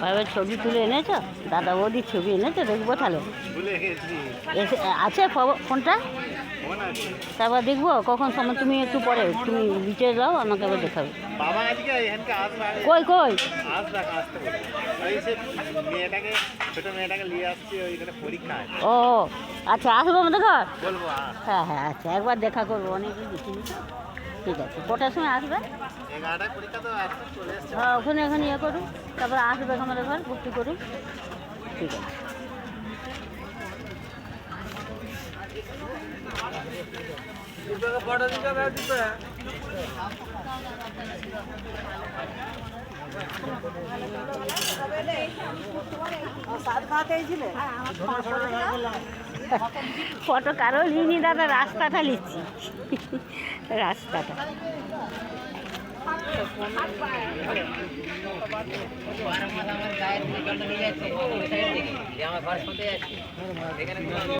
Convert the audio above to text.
ভাইয়ের ছবি তুলে এনেছো? দাদা বৌদির ছবি এনেছো? দেখবো তাহলে। আছে ফোনটা? তারপর দেখবো কখন সময়। তুমি একটু পরে তুমি নিচে যাও, আমাকে আবার দেখাবে। কই কই ও আচ্ছা, আসবো আমাদের ঘর। হ্যাঁ হ্যাঁ আচ্ছা, একবার দেখা করবো, অনেকদিন দেখিনি তো। ঠিক আছে, কটার সময় আসবে? হ্যাঁ, ওখানে এখানে ইয়ে করুন, তারপরে আসবে আমাদের ঘর, ভর্তি করুন। ঠিক আছে। ফটো কারো নিইনি দাদা, রাস্তাটা নিচ্ছি, রাস্তাটা।